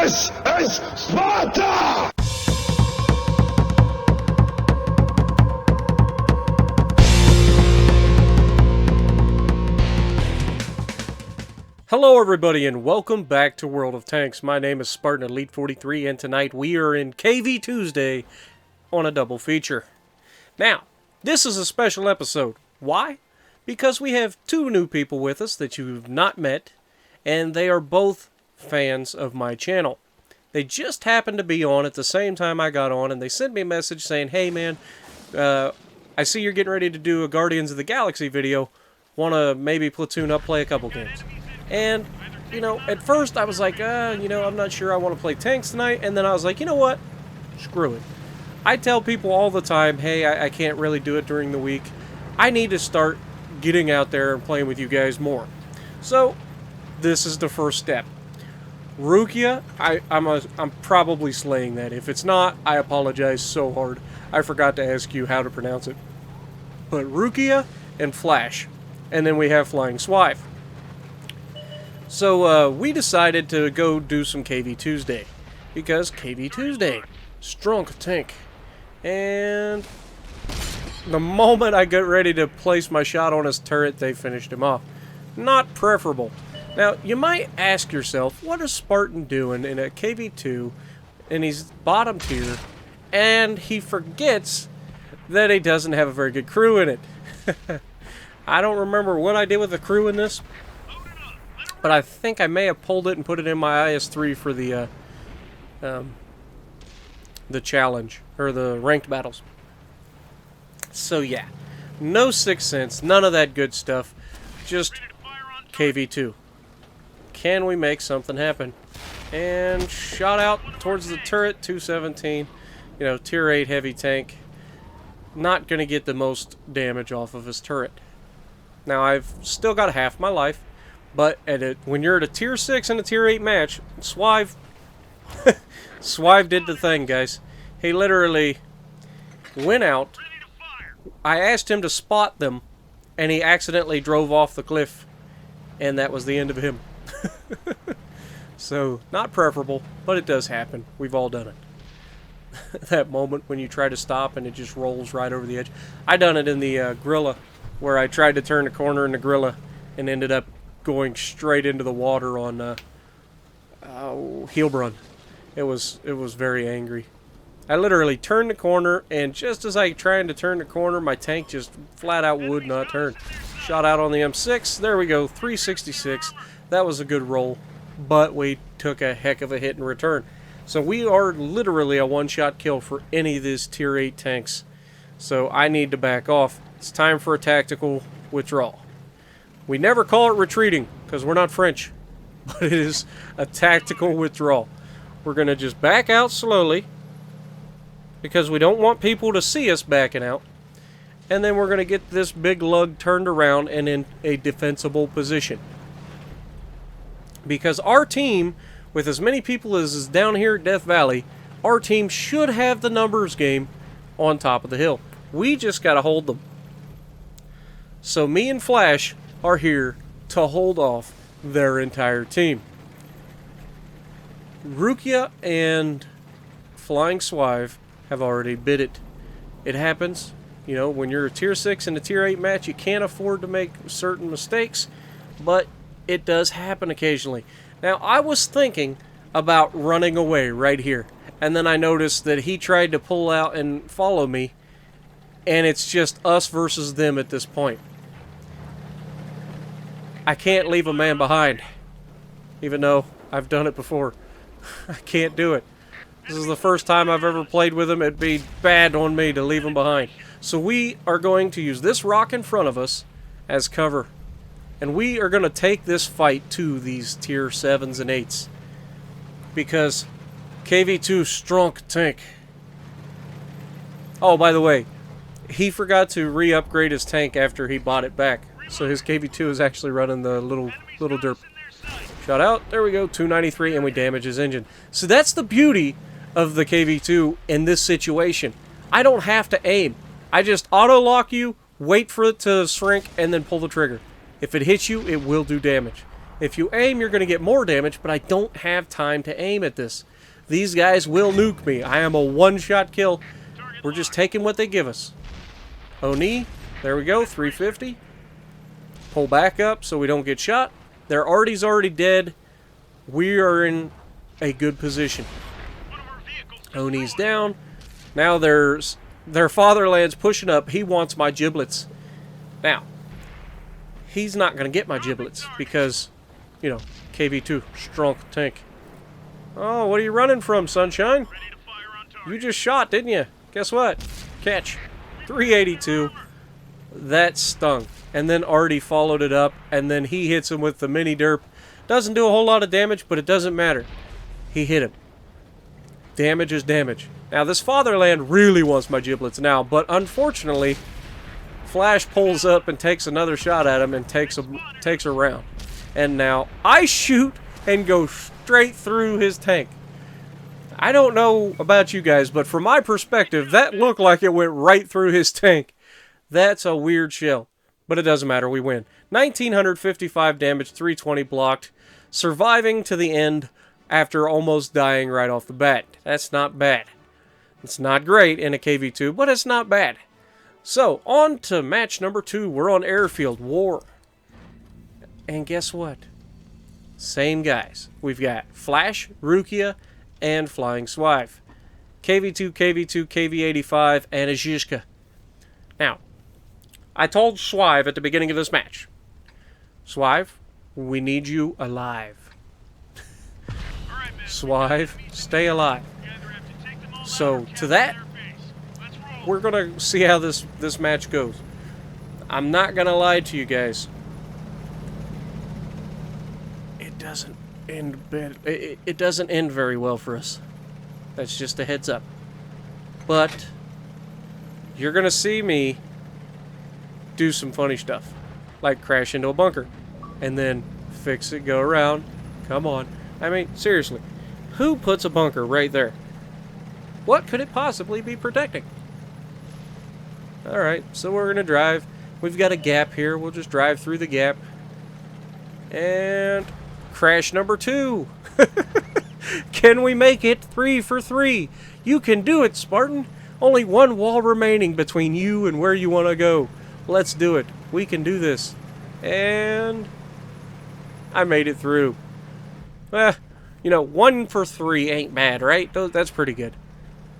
This is Sparta! Hello everybody and welcome back to World of Tanks. My name is Spartan Elite 43 and tonight we are in Cavey Tuesday on a double feature. Now, this is a special episode. Why? Because we have two new people with us that you've not met, and they are both fans of my channel. They just happened to be on at the same time I got on, and they sent me a message saying, hey man, I see you're getting ready to do a Guardians of the Galaxy video. Want to maybe platoon up, play a couple games. And, you know, at first I was like, I'm not sure I want to play tanks tonight. And then I was like, you know what? Screw it. I tell people all the time, hey, I can't really do it during the week. I need to start getting out there and playing with you guys more. So, this is the first step. Rukia, I'm probably slaying that. If it's not, I apologize so hard. I forgot to ask you how to pronounce it. But Rukia and Flash. And then we have Flying Swive. So, we decided to go do some Cavey Tuesday. Because Cavey Tuesday. Strong tank. And the moment I got ready to place my shot on his turret, they finished him off. Not preferable. Now, you might ask yourself, what is Spartan doing in a Cavey 2, and he's bottom tier, and he forgets that he doesn't have a very good crew in it. I don't remember what I did with the crew in this, but I think I may have pulled it and put it in my IS-3 for the challenge, or the ranked battles. So yeah, no Sixth Sense, none of that good stuff, just Cavey 2. Can we make something happen? And shot out towards the turret, 217, tier 8 heavy tank. Not going to get the most damage off of his turret. Now I've still got half my life. But when you're at a tier 6 and a tier 8 match, Swive did the thing, guys. He literally went out. I asked him to spot them, and he accidentally drove off the cliff, and that was the end of him. So, not preferable, but it does happen. We've all done it. That moment when you try to stop and it just rolls right over the edge. I done it in the Gorilla, where I tried to turn the corner in the Gorilla and ended up going straight into the water on Heilbronn. It was very angry. I literally turned the corner, and just as I tried to turn the corner, my tank just flat out would not turn. Shot out on the M6. There we go, 366. That was a good roll, but we took a heck of a hit in return. So we are literally a one-shot kill for any of these tier 8 tanks. So I need to back off. It's time for a tactical withdrawal. We never call it retreating, because we're not French. But it is a tactical withdrawal. We're going to just back out slowly, because we don't want people to see us backing out. And then we're going to get this big lug turned around and in a defensible position. Because our team, with as many people as is down here at Death Valley, our team should have the numbers game on top of the hill. We just got to hold them. So me and Flash are here to hold off their entire team. Rukia and Flying Swive have already bid it. It happens. When you're a tier 6 and a tier 8 match, you can't afford to make certain mistakes, but it does happen occasionally. Now, I was thinking about running away right here, and then I noticed that he tried to pull out and follow me, and it's just us versus them at this point. I can't leave a man behind, even though I've done it before. I can't do it. This is the first time I've ever played with him. It'd be bad on me to leave him behind. So we are going to use this rock in front of us as cover. And we are going to take this fight to these tier 7s and 8s. Because Cavey 2 strong tank. Oh, by the way, he forgot to re-upgrade his tank after he bought it back. So his Cavey 2 is actually running the little derp. Shot out. There we go. 293, and we damage his engine. So that's the beauty of the Cavey 2 in this situation. I don't have to aim. I just auto-lock you, wait for it to shrink, and then pull the trigger. If it hits you, it will do damage. If you aim, you're going to get more damage, but I don't have time to aim at this. These guys will nuke me. I am a one-shot kill. We're just taking what they give us. Oni, there we go, 350. Pull back up so we don't get shot. Their Artie's already dead. We are in a good position. Oni's down. Now their fatherland's pushing up. He wants my giblets. Now, he's not going to get my giblets because, you know, KV2, strong tank. Oh, what are you running from, sunshine? You just shot, didn't you? Guess what? Catch. 382. That stung. And then Artie followed it up, and then he hits him with the mini derp. Doesn't do a whole lot of damage, but it doesn't matter. He hit him. Damage is damage. Now, this fatherland really wants my giblets now, but unfortunately, Flash pulls up and takes another shot at him and takes a round. And now I shoot and go straight through his tank. I don't know about you guys, but from my perspective, that looked like it went right through his tank. That's a weird shell. But it doesn't matter, we win. 1,955 damage, 320 blocked. Surviving to the end after almost dying right off the bat. That's not bad. It's not great in a KV2, but it's not bad. So, on to match number 2. We're on Airfield War. And guess what? Same guys. We've got Flash, Rukia, and Flying Swive. KV2, KV2, KV85, and a Zizka. Now, I told Swive at the beginning of this match, Swive, we need you alive. Swive, stay alive. So, to that, we're going to see how this match goes. I'm not going to lie to you guys. It doesn't end bad. It doesn't end very well for us. That's just a heads up. But you're going to see me do some funny stuff. Like crash into a bunker. And then fix it, go around. Come on. I mean, seriously. Who puts a bunker right there? What could it possibly be protecting? Alright, so we're going to drive. We've got a gap here. We'll just drive through the gap. And crash number 2. Can we make it 3 for 3? You can do it, Spartan. Only one wall remaining between you and where you want to go. Let's do it. We can do this. And I made it through. You know, 1 for 3 ain't bad, right? That's pretty good.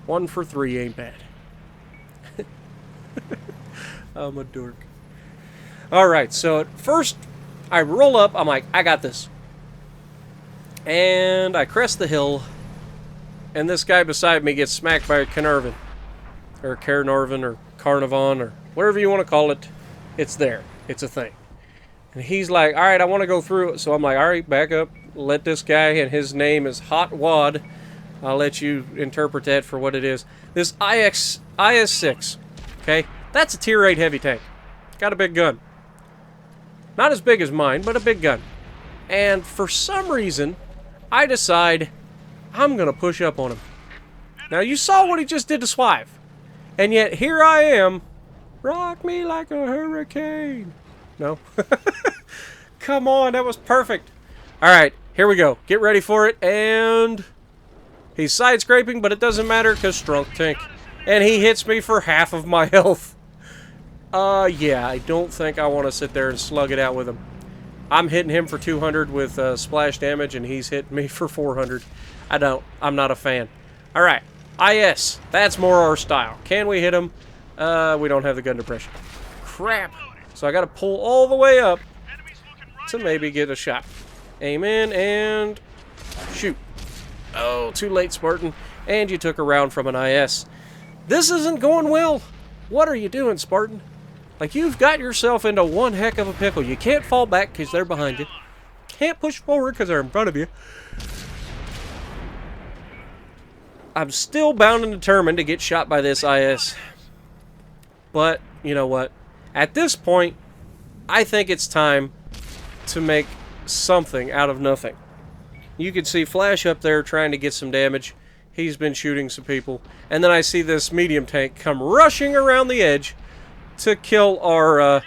1 for 3 ain't bad. I'm a dork. Alright, so at first I roll up. I'm like, I got this. And I crest the hill. And this guy beside me gets smacked by a Carnarvon. Or Carnarvon or Carnarvon or whatever you want to call it. It's there. It's a thing. And he's like, alright, I want to go through it. So I'm like, alright, back up. Let this guy, and his name is Hot Wad. I'll let you interpret that for what it is. This IS-6, okay? That's a tier 8 heavy tank. Got a big gun. Not as big as mine, but a big gun. And for some reason, I decide I'm going to push up on him. Now, you saw what he just did to Swive. And yet, here I am. Rock me like a hurricane. No. Come on, that was perfect. Alright, here we go. Get ready for it, and he's side-scraping, but it doesn't matter, because strong tank. And he hits me for half of my health. Yeah, I don't think I want to sit there and slug it out with him. I'm hitting him for 200 with splash damage, and he's hitting me for 400. I'm not a fan. Alright, IS. That's more our style. Can we hit him? We don't have the gun depression. Crap. So I got to pull all the way up to maybe get a shot. Aim in and shoot. Oh, too late, Spartan. And you took a round from an IS. This isn't going well. What are you doing, Spartan? Like, you've got yourself into one heck of a pickle. You can't fall back because they're behind you. Can't push forward because they're in front of you. I'm still bound and determined to get shot by this IS. But, you know what? At this point, I think it's time to make something out of nothing. You can see Flash up there trying to get some damage. He's been shooting some people. And then I see this medium tank come rushing around the edge to kill our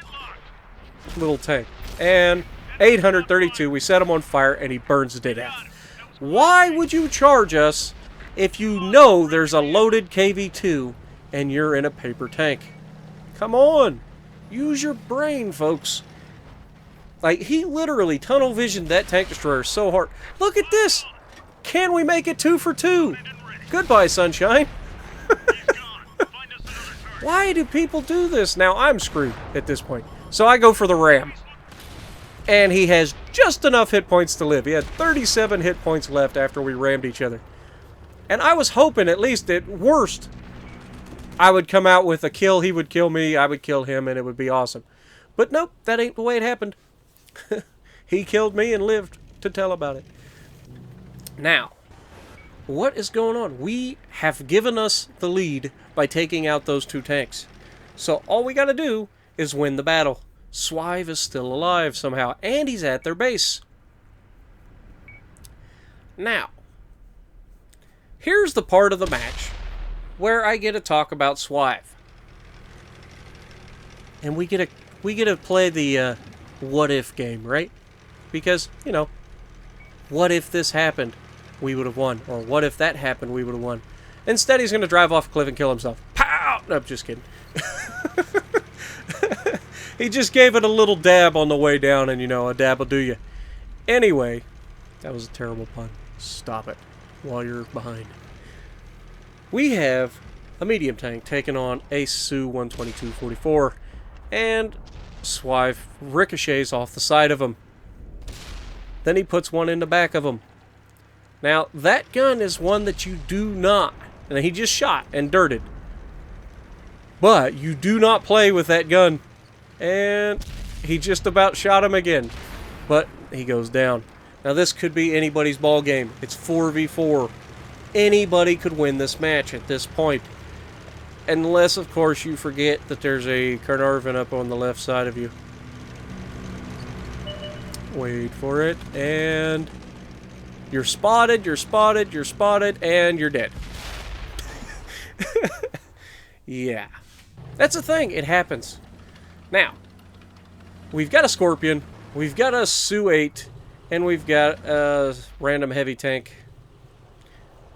little tank. And 832. We set him on fire, and he burns to death. Why would you charge us if you know there's a loaded KV-2 and you're in a paper tank? Come on. Use your brain, folks. Like, he literally tunnel visioned that tank destroyer so hard. Look at this. Can we make it 2 for 2? Goodbye, sunshine. Why do people do this? Now, I'm screwed at this point. So I go for the ram. And he has just enough hit points to live. He had 37 hit points left after we rammed each other. And I was hoping, at least at worst, I would come out with a kill. He would kill me, I would kill him, and it would be awesome. But nope, that ain't the way it happened. He killed me and lived to tell about it. Now, what is going on? We have given us the lead by taking out those 2 tanks. So all we got to do is win the battle. Swive is still alive somehow, and he's at their base. Now, here's the part of the match where I get to talk about Swive. And we get to play the what if game, right? Because, you know, what if this happened? We would have won. Or what if that happened? We would have won. Instead, he's going to drive off a cliff and kill himself. Pow! No, I'm just kidding. He just gave it a little dab on the way down, and, you know, a dab will do you. Anyway, that was a terrible pun. Stop it while you're behind. We have a medium tank taking on a Su-122-44, and Swive ricochets off the side of him. Then he puts one in the back of him. Now, that gun is one that you do not, and he just shot and dirted. But you do not play with that gun. And he just about shot him again. But he goes down. Now, this could be anybody's ball game. It's 4v4. Anybody could win this match at this point. Unless, of course, you forget that there's a Carnarvon up on the left side of you. Wait for it, and you're spotted, you're spotted, you're spotted, and you're dead. Yeah. That's the thing, it happens. Now, we've got a Scorpion, we've got a Su-8, and we've got a random heavy tank.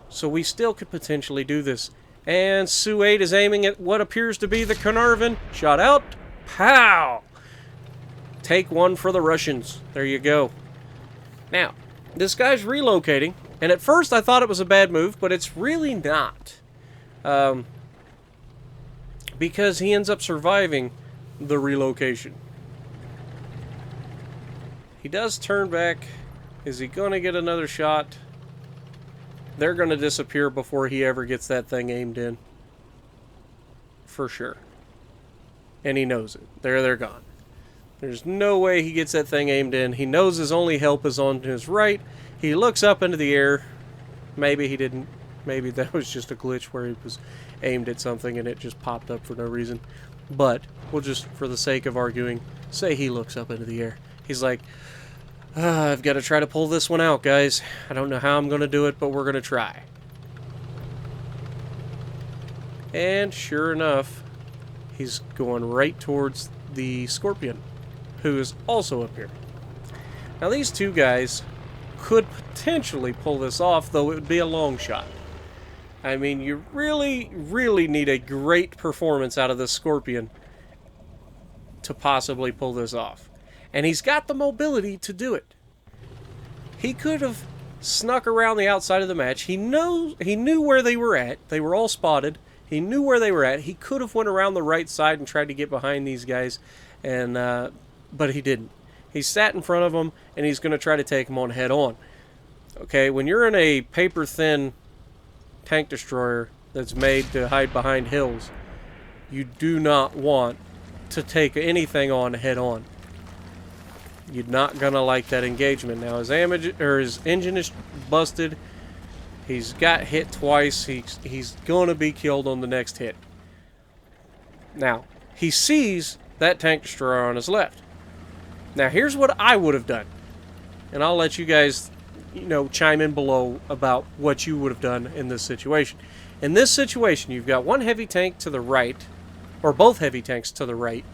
So we still could potentially do this. And Su-8 is aiming at what appears to be the Carnarvon. Shot out. Pow! Take one for the Russians. There you go. Now, this guy's relocating. And at first I thought it was a bad move, but it's really not. Because he ends up surviving the relocation. He does turn back. Is he going to get another shot? They're going to disappear before he ever gets that thing aimed in. For sure. And he knows it. They're gone. There's no way he gets that thing aimed in. He knows his only help is on his right. He looks up into the air. Maybe he didn't. Maybe that was just a glitch where he was aimed at something and it just popped up for no reason. But we'll just, for the sake of arguing, say he looks up into the air. He's like, I've got to try to pull this one out, guys. I don't know how I'm going to do it, but we're going to try. And sure enough, he's going right towards the Scorpion, who is also up here. Now, these two guys could potentially pull this off, though it would be a long shot. I mean, you really, really need a great performance out of the Scorpion to possibly pull this off. And he's got the mobility to do it. He could have snuck around the outside of the match. He knew where they were at. They were all spotted. He knew where they were at. He could have went around the right side and tried to get behind these guys, and but he didn't. He sat in front of them, and he's going to try to take them on head on. Okay, when you're in a paper-thin tank destroyer that's made to hide behind hills, you do not want to take anything on head on. You're not gonna like that engagement. Now his engine is busted. He's got hit twice. He's gonna be killed on the next hit. Now he sees that tank destroyer on his left. Now here's what I would have done, and I'll let you guys, chime in below about what you would have done in this situation. In this situation, you've got one heavy tank to the right, or both heavy tanks to the right.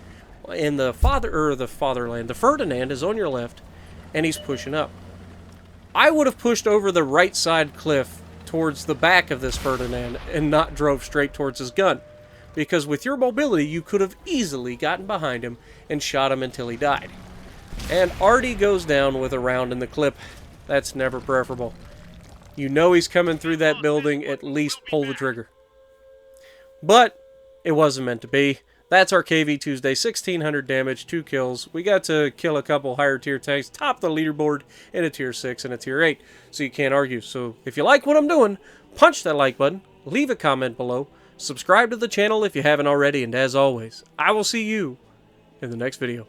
In the Ferdinand is on your left, and he's pushing up. I would have pushed over the right side cliff towards the back of this Ferdinand and not drove straight towards his gun, because with your mobility you could have easily gotten behind him and shot him until he died. And Artie goes down with a round in the clip. That's never preferable. You know he's coming through that building, at least pull the trigger. But it wasn't meant to be. That's our Cavey Tuesday, 1600 damage, 2 kills. We got to kill a couple higher tier tanks, top the leaderboard in a tier 6 and a tier 8, so you can't argue. So if you like what I'm doing, punch that like button, leave a comment below, subscribe to the channel if you haven't already, and as always, I will see you in the next video.